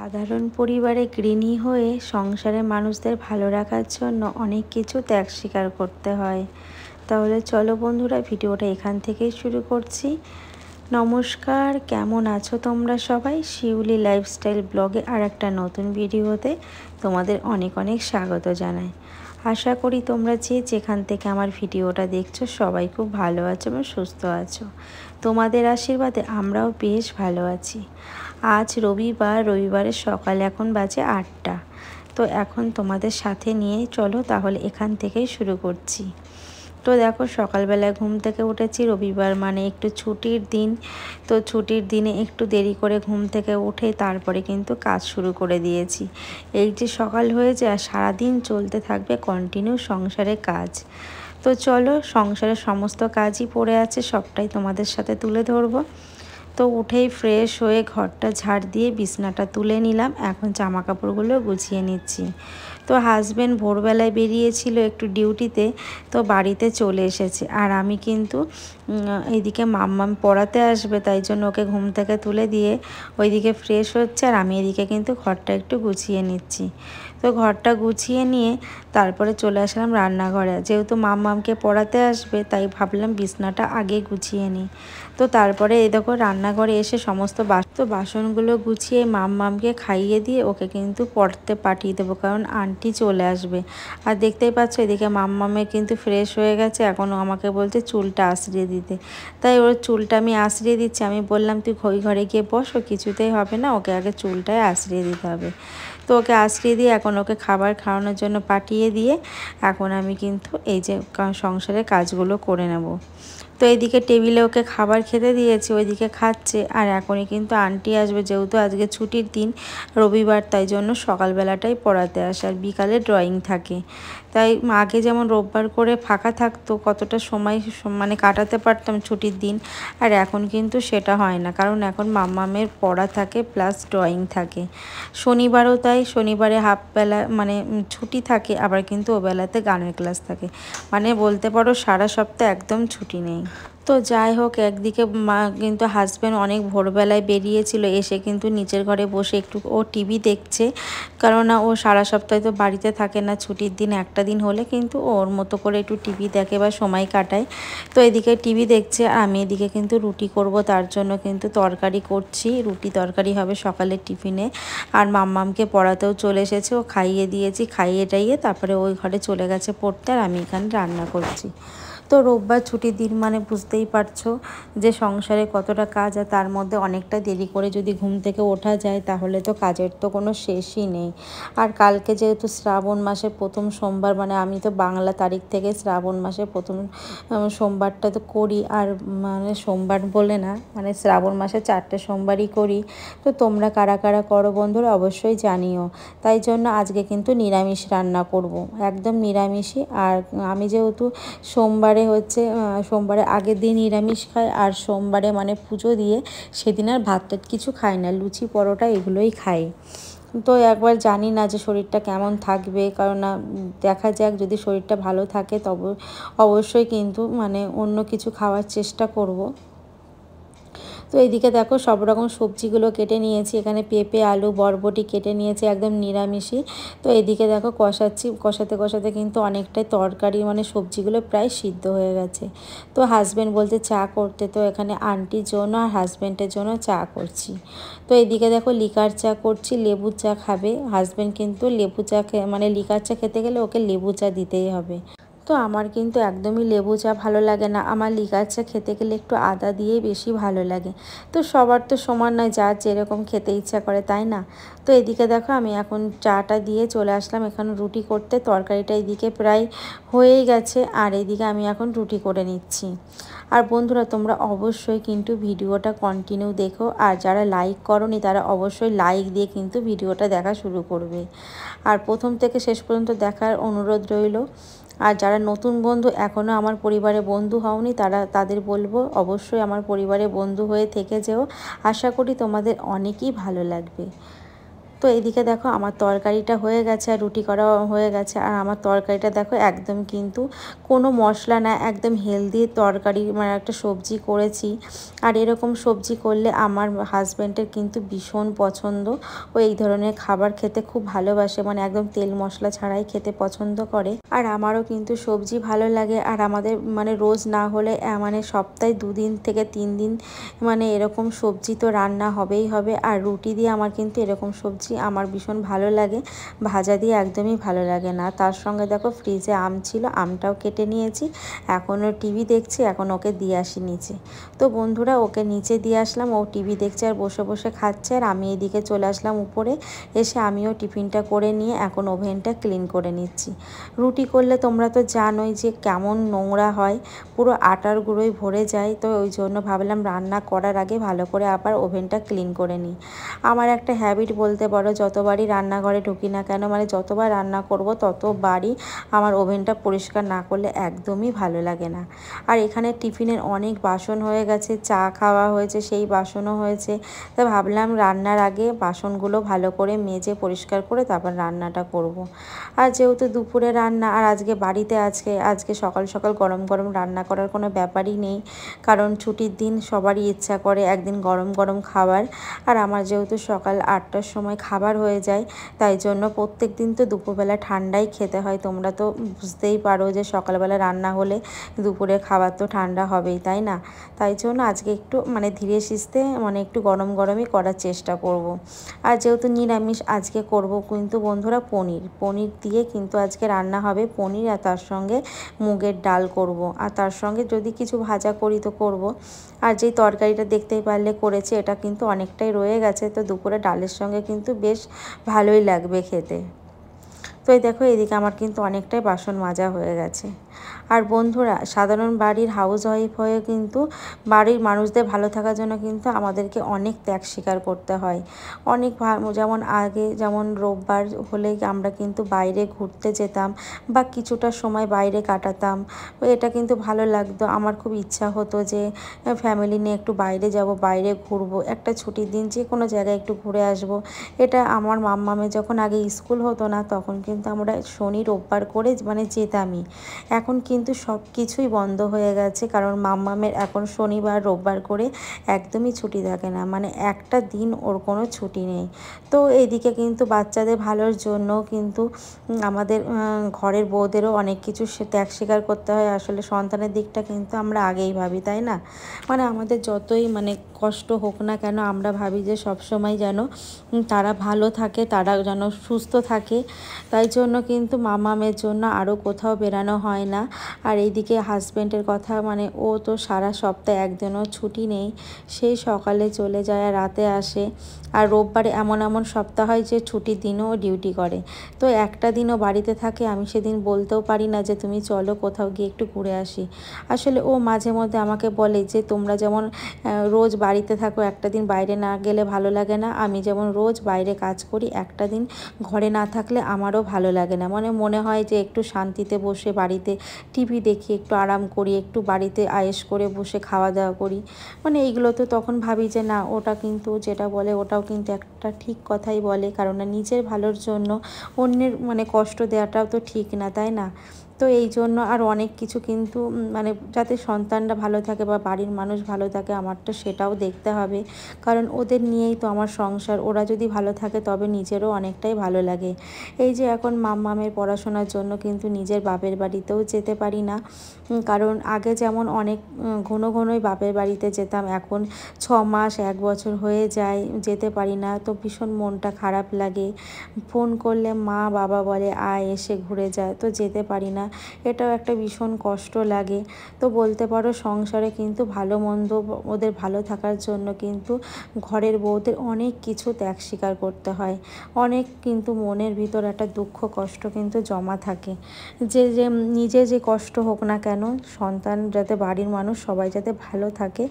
সাধারণ পরিবারে গৃহিণী হয়ে সংসারের মানুষদের ভালো রাখার জন্য অনেক কিছু ত্যাগ স্বীকার করতে হয়। তাহলে চলো বন্ধুরা, ভিডিওটা এখান থেকেই শুরু করছি। নমস্কার, কেমন আছো তোমরা সবাই? শিউলি লাইফস্টাইল ব্লগে আর একটা নতুন ভিডিওতে তোমাদের অনেক অনেক স্বাগত জানাই। আশা করি তোমরা যেখান থেকে আমার ভিডিওটা দেখছো সবাই খুব ভালো আছো এবং সুস্থ আছো। তোমাদের আশীর্বাদে আমরাও বেশ ভালো আছি। আজ রবিবারের সকাল এখন বাজে 8টা। তো এখন তোমাদের সাথে নিয়ে চলো তাহলে এখান থেকেই শুরু করছি। তো দেখো, সকালবেলায় ঘুম থেকে উঠেছি। রবিবার মানে একটু ছুটির দিন, তো ছুটির দিনে একটু দেরি করে ঘুম থেকে উঠে তারপরে কিন্তু কাজ শুরু করে দিয়েছি। এই যে সকাল হয়েছে আর সারাদিন চলতে থাকবে কন্টিনিউ সংসারের কাজ। তো চলো, সংসারের সমস্ত কাজই পড়ে আছে, সবটাই তোমাদের সাথে তুলে ধরবো। তো উঠেই ফ্রেশ হয়ে ঘরটা ঝাড় দিয়ে বিছনাটা তুলে নিলাম। এখন জামা কাপড়গুলো গুছিয়ে নিচ্ছি। তো হাজব্যান্ড ভোরবেলায় বেরিয়েছিল একটু ডিউটিতে, তো বাড়িতে চলে এসেছে। আর আমি কিন্তু এইদিকে মাম্মাম পড়াতে আসবে, তাই জন্য ওকে ঘুম থেকে তুলে দিয়ে ওইদিকে ফ্রেশ হচ্ছে, আর আমি এদিকে কিন্তু ঘরটা একটু গুছিয়ে নিচ্ছি। তো ঘরটা গুছিয়ে নিয়ে তারপরে চলে আসলাম রান্নাঘরে। যেহেতু মাম্মামকে পড়াতে আসবে, তাই ভাবলাম বিছনাটা আগে গুছিয়ে নিই। তো তারপরে এই দেখো, রান্নাঘরে এসে সমস্ত বাসনগুলো গুছিয়ে মাম্মামকে খাইয়ে দিয়ে ওকে কিন্তু পড়তে পাঠিয়ে দেবো, কারণ আন্টি চলে আসবে। আর দেখতেই পাচ্ছ এদিকে মাম্মামের কিন্তু ফ্রেশ হয়ে গেছে, এখনও আমাকে বলছে চুলটা আঁচড়িয়ে দিতে। তাই ওর চুলটা আমি আঁচড়িয়ে দিচ্ছি। আমি বললাম তুই ঘরে গিয়ে বস, ও কিছুতেই হবে না, ওকে আগে চুলটাই আঁচড়িয়ে দিতে হবে। তো ওকে আঁচড়িয়ে দিয়ে এখন ওকে খাবার খাওয়ানোর জন্য পাঠিয়ে দিয়ে এখন আমি কিন্তু এই যে সংসারের কাজগুলো করে নেব। তো এইদিকে টেবিলে ওকে খাবার খেতে দিয়েছি, ওইদিকে খাচ্ছে। আর এখনই কিন্তু আন্টি আসবে, যেহেতু আজকে ছুটির দিন রবিবার, তাই জন্য সকালবেলাটাই পড়াতে আসে আর বিকালে ড্রয়িং থাকে। তাই আগে যেমন রোববার করে ফাঁকা থাকতো, কতটা সময় মানে কাটাতে পারতাম ছুটির দিন, আর এখন কিন্তু সেটা হয় না, কারণ এখন মাম্মামের পড়া থাকে প্লাস ড্রয়িং থাকে। শনিবারও তাই, শনিবারে হাফ বেলা মানে ছুটি থাকে, আবার কিন্তু ও বেলাতে গানের ক্লাস থাকে। মানে বলতে পারো সারা সপ্তাহ একদম ছুটি নেই। তো যাই হোক, একদিকে কিন্তু হাজব্যান্ড অনেক ভোরবেলায় বেরিয়েছিল, এসে কিন্তু নিচের ঘরে বসে একটু ও টিভি দেখছে, কেননা ও সারা সপ্তাহে তো বাড়িতে থাকে না, ছুটির দিন একটা দিন হলে কিন্তু ওর মতো করে একটু টিভি দেখে বা সময় কাটায়। তো এদিকে টিভি দেখছে, আর আমি এদিকে কিন্তু রুটি করব, তার জন্য কিন্তু তরকারি করছি। রুটি তরকারি হবে সকালের টিফিনে। আর মাম্মামকে পড়াতেও চলে এসেছে, ও খাইয়ে দিয়েছি, খাইয়ে টাইয়ে তারপরে ওই ঘরে চলে গেছে পড়তে, আর আমি এখানে রান্না করছি। তো রোববার ছুটির দিন মানে বুঝতেই পারছো যে সংসারে কতটা কাজ, আর তার মধ্যে অনেকটা দেরি করে যদি ঘুম থেকে ওঠা যায় তাহলে তো কাজের তো কোনো শেষই নেই। আর কালকে যেহেতু শ্রাবণ মাসের প্রথম সোমবার, মানে আমি তো বাংলা তারিখ থেকে শ্রাবণ মাসের প্রথম সোমবারটা তো করি, আর মানে সোমবার বলে না, মানে শ্রাবণ মাসে 4টে সোমবারই করি। তো তোমরা কারা কারা করো বন্ধুরা অবশ্যই জানিও। তাই জন্য আজকে কিন্তু নিরামিষ রান্না করব, একদম নিরামিষই। আর আমি যেহেতু সোমবারে আগের দিন নিরামিষ খাই, আর সোমবারে মানে পুজো দিয়ে সেদিন আর ভাত টাত কিছু খাই না, লুচি পরোটা এগুলোই খাই। তো একবার জানি না যে শরীরটা কেমন থাকবে, কারণ দেখা যাক, যদি শরীরটা ভালো থাকে তবে অবশ্যই কিন্তু মানে অন্য কিছু খাওয়ার চেষ্টা করব। তো এইদিকে দেখো সব রকম সবজিগুলো কেটে নিয়েছি, এখানে পেঁপে আলু বরবটি কেটে নিয়েছি, একদম নিরামিষই। তো এদিকে দেখো কষাচ্ছি, কষাতে কষাতে কিন্তু অনেকটাই তরকারি মানে সবজিগুলো প্রায় সিদ্ধ হয়ে গেছে। তো হাজব্যান্ড বলতে চা করতে, তো এখানে আন্টির জন্য আর হাজব্যান্ডের জন্য চা করছি। তো এদিকে দেখো লিকার চা করছি, লেবু চা খাবে হাজব্যান্ড, কিন্তু লেবু চা মানে লিকার চা খেতে গেলে ওকে লেবু চা দিতেই হবে। তো আমার কিন্তু একদমই লেবু চা ভালো লাগে না, আমার লিকার চা খেতে গেলে একটু আদা দিয়েই বেশি ভালো লাগে। তো সবার তো সমান নয়, যার যেরকম খেতে ইচ্ছা করে, তাই না? তো এদিকে দেখো আমি এখন চাটা দিয়ে চলে আসলাম এখানে রুটি করতে। তরকারিটা এদিকে প্রায় হয়েই গেছে, আর এদিকে আমি এখন রুটি করে নিচ্ছি। আর বন্ধুরা তোমরা অবশ্যই কিন্তু ভিডিওটা কন্টিনিউ দেখো, আর যারা লাইক করোনি তারা অবশ্যই লাইক দিয়ে কিন্তু ভিডিওটা দেখা শুরু করবে। আর প্রথম থেকে শেষ পর্যন্ত দেখার অনুরোধ রইল। আর যারা নতুন বন্ধু এখনও আমার পরিবারে বন্ধু হওনি, তাদের বলবো অবশ্যই আমার পরিবারে বন্ধু হয়ে থেকে যেও। আশা করি তোমাদের অনেকই ভালো লাগবে। তো এদিকে দেখো আমার তরকারিটা হয়ে গেছে আর রুটি করা হয়ে গেছে। আর আমার তরকারিটা দেখো একদম কিন্তু কোনো মশলা না, একদম হেলদি তরকারি, মানে একটা সবজি করেছি। আর এরকম সবজি করলে আমার হাজব্যান্ডের কিন্তু ভীষণ পছন্দ। ও এই ধরনের খাবার খেতে খুব ভালোবাসে, মানে একদম তেল মশলা ছাড়াই খেতে পছন্দ করে। আর আমারও কিন্তু সবজি ভালো লাগে। আর আমাদের মানে রোজ না হলে মানে সপ্তাহে 2 দিন থেকে 3 দিন মানে এরকম সবজি তো রান্না হবেই হবে। আর রুটি দিয়ে আমার কিন্তু এরকম সবজি আমার ভীষণ ভালো লাগে, ভাজা দিয়ে একদমই ভালো লাগে না। তার সঙ্গে দেখো ফ্রিজে আম ছিল, আমটাও কেটে নিয়েছি। এখনও টিভি দেখছি, এখন ওকে দিয়ে আসি নিচে। তো বন্ধুরা ওকে নিচে দিয়ে আসলাম, ও টিভি দেখছে আর বসে বসে খাচ্ছে। আর আমি এদিকে চলে আসলাম উপরে, এসে আমিও টিফিনটা করে নিয়ে এখন ওভেনটা ক্লিন করে নিচ্ছি। রুটি করলে তোমরা তো জানোই যে কেমন নোংরা হয়, পুরো আটার গুঁড়োয় ভরে যায়। তো ওই জন্য ভাবলাম রান্না করার আগে ভালো করে আবার ওভেনটা ক্লিন করে নিই। আমার একটা হ্যাবিট বলতে পারো, যতবারই রান্নাঘরে ঢুকি না কেন, মানে যতবার রান্না করব ততবারই আমার ওভেনটা পরিষ্কার না করলে একদমই ভালো লাগে না। আর এখানে টিফিনের অনেক বাসন হয়ে গেছে, চা খাওয়া হয়েছে সেই বাসনও হয়েছে। তো ভাবলাম রান্নার আগে বাসনগুলো ভালো করে মেজে পরিষ্কার করে তারপর রান্নাটা করব। আর যেহেতু দুপুরে রান্না, আর আজকে সকাল সকাল গরম গরম রান্না করার কোনো ব্যাপারই নেই, কারণ ছুটির দিন সবারই ইচ্ছা করে একদিন গরম গরম খাবার। আর আমার যেহেতু সকাল 8টার সময় খাবার হয়ে যায়, তাই জন্য প্রত্যেক দিন তো দুপুরবেলা ঠান্ডাই খেতে হয়। তোমরা তো বুঝতেই পারো যে সকালবেলা রান্না হলে দুপুরে খাবার তো ঠান্ডা হবেই, তাই না? তাই জন্য আজকে একটু মানে ধীরে সুস্থে মানে একটু গরম গরমই করার চেষ্টা করব। আর যেহেতু নিরামিষ আজকে করব কিন্তু বন্ধুরা পনির দিয়ে কিন্তু আজকে রান্না হবে, পনির। আর তার সঙ্গে মুগের ডাল করব, আর তার সঙ্গে যদি কিছু ভাজা করি তো করব। আর যেই তরকারিটা দেখতেই পারলে করেছি, এটা কিন্তু অনেকটাই রয়ে গেছে, তো দুপুরে ডালের সঙ্গে কিন্তু বেশ ভালোই লাগবে খেতে। তো এই দেখো এদিকে আমার কিন্তু অনেকটাই বাসন মাজা হয়ে গেছে। আর বন্ধুরা, সাধারণ বাড়ির হাউস ওয়াইফ হয়ে কিন্তু বাড়ির মানুষদের ভালো থাকার জন্য কিন্তু আমাদেরকে অনেক ত্যাগ স্বীকার করতে হয়। যেমন আগে যেমন রোববার হলেই আমরা কিন্তু বাইরে ঘুরতে যেতাম বা কিছুটা সময় বাইরে কাটাতাম। এটা কিন্তু ভালো লাগতো। আমার খুব ইচ্ছা হতো যে ফ্যামিলি নিয়ে একটু বাইরে যাব, বাইরে ঘুরবো, একটা ছুটির দিন যে কোনো জায়গায় একটু ঘুরে আসবো। এটা আমার মাম্মামের যখন আগে স্কুল হতো না, তখন কিন্তু আমরা শনি রোববার করে মানে যেতামই। এখন কিন্তু সব কিছুই বন্ধ হয়ে গেছে, কারণ মাম্মামের এখন শনিবার রোববার করে একদমই ছুটি থাকে না, মানে একটা দিন ওর কোনো ছুটি নেই। তো এইদিকে কিন্তু বাচ্চাদের ভালোর জন্য কিন্তু আমাদের ঘরের বউদেরও অনেক কিছু ত্যাগ স্বীকার করতে হয়। আসলে সন্তানের দিকটা কিন্তু আমরা আগেই ভাবি, তাই না? মানে আমাদের যতই মানে কষ্ট হোক না কেন, আমরা ভাবি যে সবসময় যেন তারা ভালো থাকে, তারা যেন সুস্থ থাকে। তাই জন্য কিন্তু মামামের জন্য আরও কোথাও বেরানো হয় না। আর এইদিকে হাজব্যান্ডের কথা, মানে ও তো সারা সপ্তাহে একদিনও ছুটি নেই, সেই সকালে চলে যায় আর রাতে আসে। আর রোববারে এমন এমন সপ্তাহ হয় যে ছুটির দিনও ডিউটি করে। তো একটা দিনও বাড়িতে থাকে, আমি সেদিন বলতেও পারি না যে তুমি চলো কোথাও গিয়ে একটু ঘুরে আসি। আসলে ও মাঝে মধ্যে আমাকে বলে যে তোমরা যেমন রোজ বাড়িতে থাকো, একটা দিন বাইরে না গেলে ভালো লাগে না। আমি যেমন রোজ বাইরে কাজ করি, একটা দিন ঘরে না থাকলে আমারও ভালো লাগে না। মানে মনে হয় যে একটু শান্তিতে বসে বাড়িতে টিভি দেখি, একটু আরাম করি, একটু বাড়িতে আয়েশ করে বসে খাওয়া দাওয়া করি। মানে এইগুলো তো তখন ভাবি যে না, ওটা কিন্তু যেটা বলে ওটাও কিন্তু একটা ঠিক কথাই বলে, কারণ নিজের ভালোর জন্য অন্যের মানে কষ্ট দেওয়াটাও তো ঠিক না, তাই না? তো এই জন্য আর অনেক কিছু কিন্তু মানে যাতে সন্তানরা ভালো থাকে বা বাড়ির মানুষ ভালো থাকে, আমার তো সেটাও দেখতে হবে, কারণ ওদের নিয়েই তো আমার সংসার। ওরা যদি ভালো থাকে তবে নিজেরও অনেকটাই ভালো লাগে। এই যে এখন মাম্মামের পড়াশোনার জন্য কিন্তু নিজের বাপের বাড়িতেও যেতে পারি না, কারণ আগে যেমন অনেক ঘন ঘনই বাপের বাড়িতে যেতাম, এখন 6 মাস 1 বছর হয়ে যায় যেতে পারি না। তো ভীষণ মনটা খারাপ লাগে। ফোন করলে মা বাবা বলে আয় এসে ঘুরে যায়, তো যেতে পারি না, এটাও একটা ভীষণ কষ্ট লাগে। তো বলতে পারো সংসারে কিন্তু ভালো মন্দ ওদের ভালো থাকার জন্য কিন্তু ঘরের বউদের অনেক কিছু ত্যাগ স্বীকার করতে হয়। অনেক কিন্তু মনের ভিতর একটা দুঃখ কষ্ট কিন্তু জমা থাকে, যে নিজে যে কষ্ট হোক না কেন, সন্তান যাতে বাড়ির মানুষ সবাই যাতে ভালো থাকে,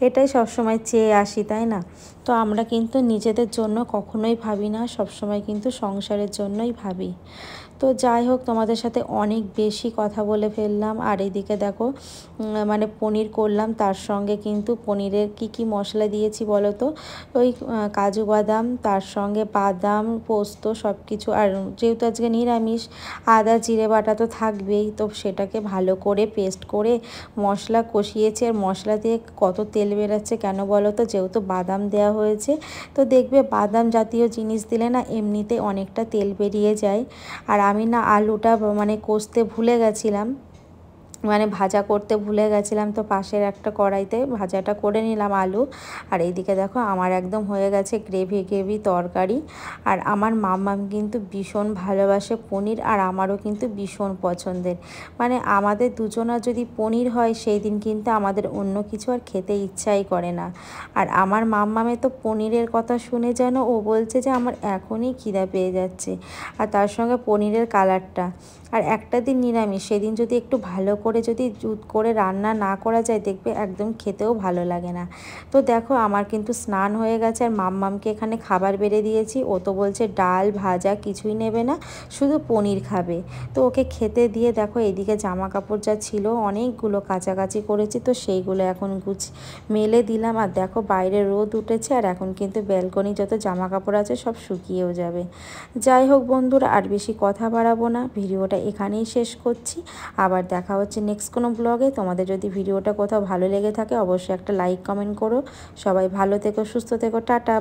এটাই সবসময় চেয়ে আসি, তাই না? তো আমরা কিন্তু নিজেদের জন্য কখনোই ভাবি না, সবসময় কিন্তু সংসারের জন্যই ভাবি। তো যাই হোক, তোমাদের সাথে অনেক বেশি কথা বলে ফেললাম। আর এদিকে দেখো মানে পনির করলাম, তার সঙ্গে কিন্তু পনিরের কি মশলা দিয়েছি বলো তো, ওই কাজু বাদাম, তার সঙ্গে বাদাম, পোস্ত সব কিছু। আর যেহেতু আজকে নিরামিষ, আদা জিরে বাটা তো থাকবেই, তো সেটাকে ভালো করে পেস্ট করে মশলা কষিয়েছি। আর মশলা দিয়ে কত তেল বেরাচ্ছে কেন বলো তো, যেহেতু বাদাম দেওয়া হয়েছে। তো দেখবে বাদাম জাতীয় জিনিস দিলে না এমনিতে অনেকটা তেল বেরিয়ে যায়। আর আমি না আলুটা মানে কষতে ভুলে গেছিলাম, মানে ভাজা করতে ভুলে গেছিলাম, তো পাশের একটা কড়াইতে ভাজাটা করে নিলাম আলু। আর এইদিকে দেখো আমার একদম হয়ে গেছে গ্রেভি তরকারি। আর আমার মাম্মাম কিন্তু ভীষণ ভালোবাসে পনির, আর আমারও কিন্তু ভীষণ পছন্দের। মানে আমাদের দুজনের যদি পনির হয় সেই দিন কিন্তু আমাদের অন্য কিছু আর খেতে ইচ্ছাই করে না। আর আমার মাম্মামে তো পনিরের কথা শুনে যেন ও বলছে যে আমার এখনই খিদা পেয়ে যাচ্ছে। আর তার সঙ্গে পনিরের কালারটা। আর একটা দিন নিরামিষ, সেদিন যদি একটু ভালো করে যদি জুত করে রান্না না করা যায়, দেখবে একদম খেতেও ভালো লাগে না। তো দেখো আমার কিন্তু স্নান হয়ে গেছে, আর মাম্মামকে এখানে খাবার বেড়ে দিয়েছি। ও তো বলছে ডাল ভাজা কিছুই নেবে না, শুধু পনির খাবে। তো ওকে খেতে দিয়ে দেখো এদিকে জামা কাপড় যা ছিল অনেকগুলো কাচাকাচি করেছি, তো সেইগুলো এখন মেলে দিলাম। আর দেখো বাইরে রোদ উঠেছে, আর এখন কিন্তু ব্যালকনি যত জামা কাপড় আছে সব শুকিয়েও যাবে। যাই হোক বন্ধুরা, আর বেশি কথা বাড়াবো না, ভিডিওটা এখানেই শেষ করছি। আবার দেখা হচ্ছে নেক্সট কোনো ব্লগে। তোমাদের যদি ভিডিওটা কোথাও ভালো লেগে থাকে অবশ্যই একটা লাইক কমেন্ট করো। সবাই ভালো থেকো, সুস্থ থেকো, টাটা।